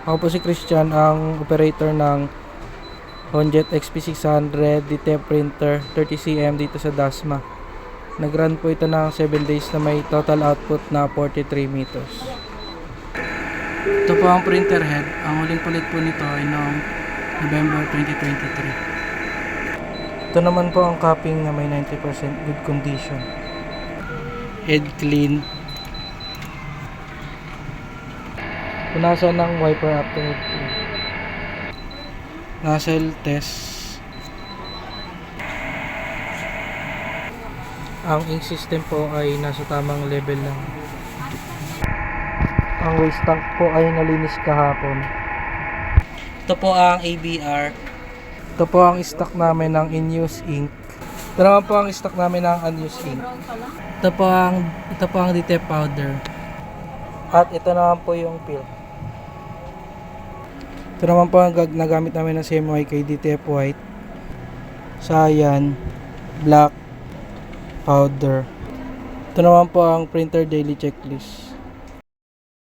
Ako po si Christian, ang operator ng Honjet XP600 DTEP printer 30cm dito sa Dasma. Nag-run po ito ng 7 days na may total output na 43 meters. Ito po ang printer head. Ang huling palit po nito ay noong November 2023. Ito naman po ang capping na may 90% good condition. Head clean. Punasan ng wiper after head clean. Nozzle test. Ang ink system po ay nasa tamang level lang. Ang waste tank po ay nalinis kahapon. Ito po ang ABR. Ito po ang stock namin ng in-use ink. Ito naman po ang stock namin ng unused ink. Ito po ang DTEP powder. At ito naman po yung pill. Ito naman po ang nagamit namin ng CMYK DTEP white, cyan, black, powder. Ito naman po ang printer daily checklist.